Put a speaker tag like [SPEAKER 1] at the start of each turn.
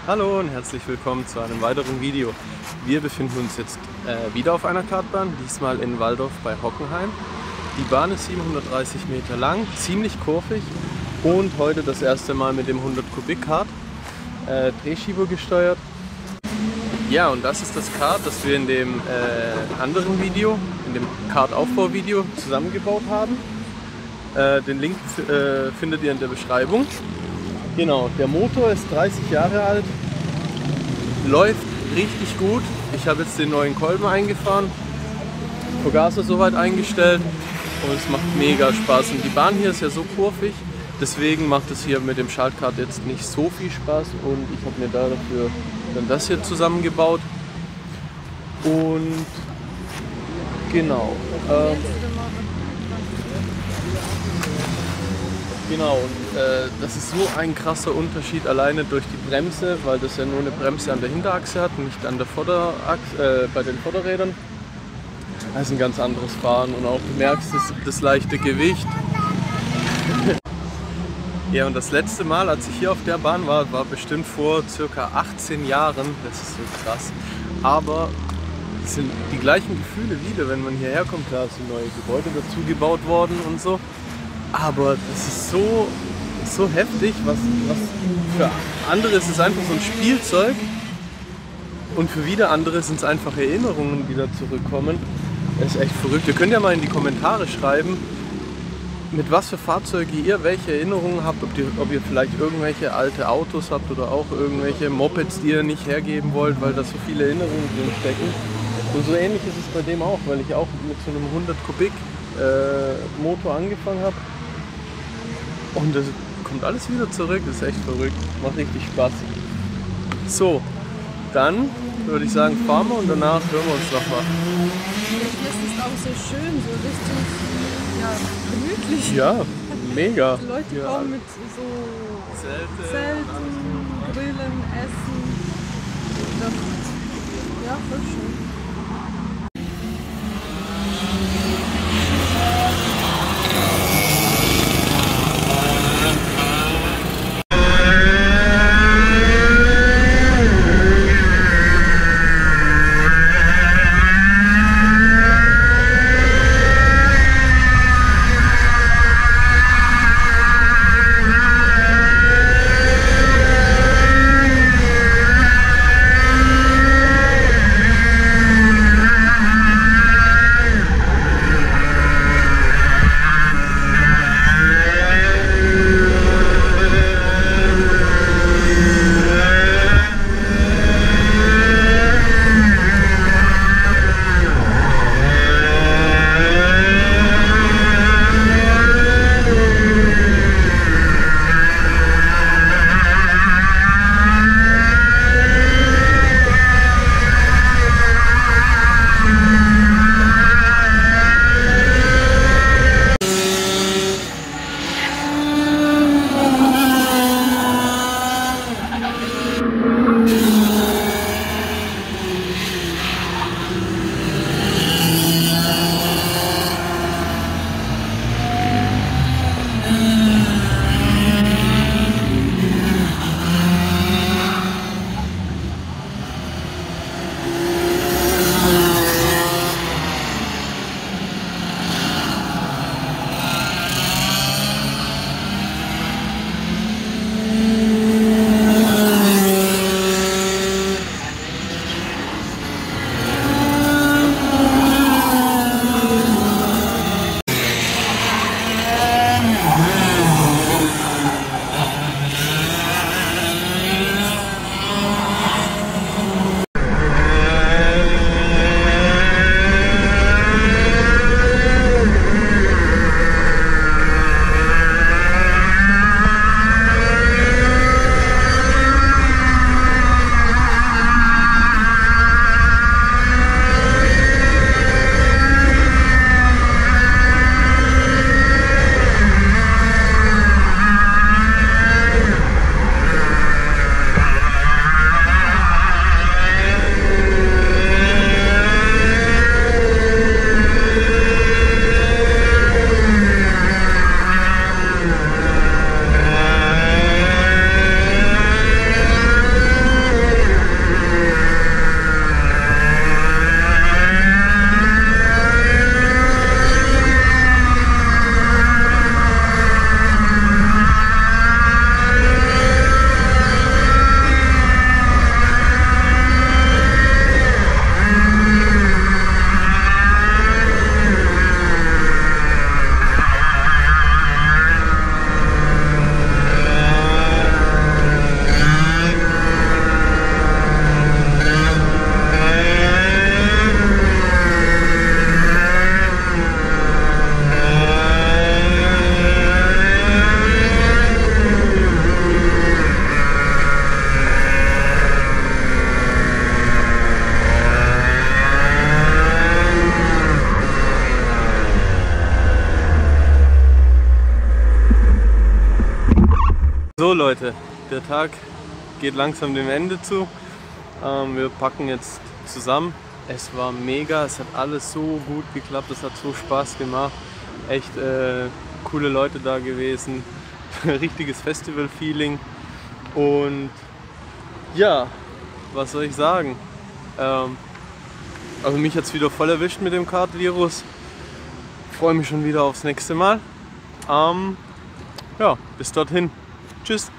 [SPEAKER 1] Hallo und herzlich willkommen zu einem weiteren Video. Wir befinden uns jetzt wieder auf einer Kartbahn, diesmal in Walldorf bei Hockenheim. Die Bahn ist 730 Meter lang, ziemlich kurvig und heute das erste Mal mit dem 100 Kubik Kart, Drehschieber gesteuert. Ja, und das ist das Kart, das wir in dem anderen Video, in dem Kart-Aufbau-Video zusammengebaut haben. Den Link findet ihr in der Beschreibung. Genau, der Motor ist 30 Jahre alt, läuft richtig gut. Ich habe jetzt den neuen Kolben eingefahren, Vergaser soweit eingestellt und es macht mega Spaß. Und die Bahn hier ist ja so kurvig, deswegen macht es hier mit dem Schaltkart jetzt nicht so viel Spaß und ich habe mir dafür dann das hier zusammengebaut. Und genau. Genau, und das ist so ein krasser Unterschied alleine durch die Bremse, weil das ja nur eine Bremse an der Hinterachse hat, nicht an der Vorderachse, bei den Vorderrädern. Das ist ein ganz anderes Fahren und auch du merkst das leichte Gewicht. Ja, und das letzte Mal, als ich hier auf der Bahn war bestimmt vor circa 18 Jahren. Das ist so krass. Aber es sind die gleichen Gefühle wieder, wenn man hierher kommt. Da sind neue Gebäude dazu gebaut worden und so. Aber das ist so heftig, was für andere ist es einfach so ein Spielzeug und für wieder andere sind es einfach Erinnerungen, die da zurückkommen. Das ist echt verrückt. Ihr könnt ja mal in die Kommentare schreiben, mit was für Fahrzeuge ihr welche Erinnerungen habt, ob ihr vielleicht irgendwelche alte Autos habt oder auch irgendwelche Mopeds, die ihr nicht hergeben wollt, weil da so viele Erinnerungen drin stecken. Und so ähnlich ist es bei dem auch, weil ich auch mit so einem 100 Kubik Motor angefangen habe. Und das kommt alles wieder zurück, das ist echt verrückt, macht richtig Spaß. So, dann würde ich sagen, fahren wir und danach hören wir uns nochmal.
[SPEAKER 2] Hier ist es auch so schön, so richtig gemütlich.
[SPEAKER 1] Ja, mega.
[SPEAKER 2] Die Leute kommen mit so Zelten, Grillen, Essen. Das, ja, voll schön.
[SPEAKER 1] Leute, der Tag geht langsam dem Ende zu. Wir packen jetzt zusammen. Es war mega, es hat alles so gut geklappt, es hat so Spaß gemacht. Echt coole Leute da gewesen. Richtiges Festival-Feeling. Und ja, was soll ich sagen? Also mich hat es wieder voll erwischt mit dem Kart-Virus. Freue mich schon wieder aufs nächste Mal. Ja, bis dorthin. Tschüss.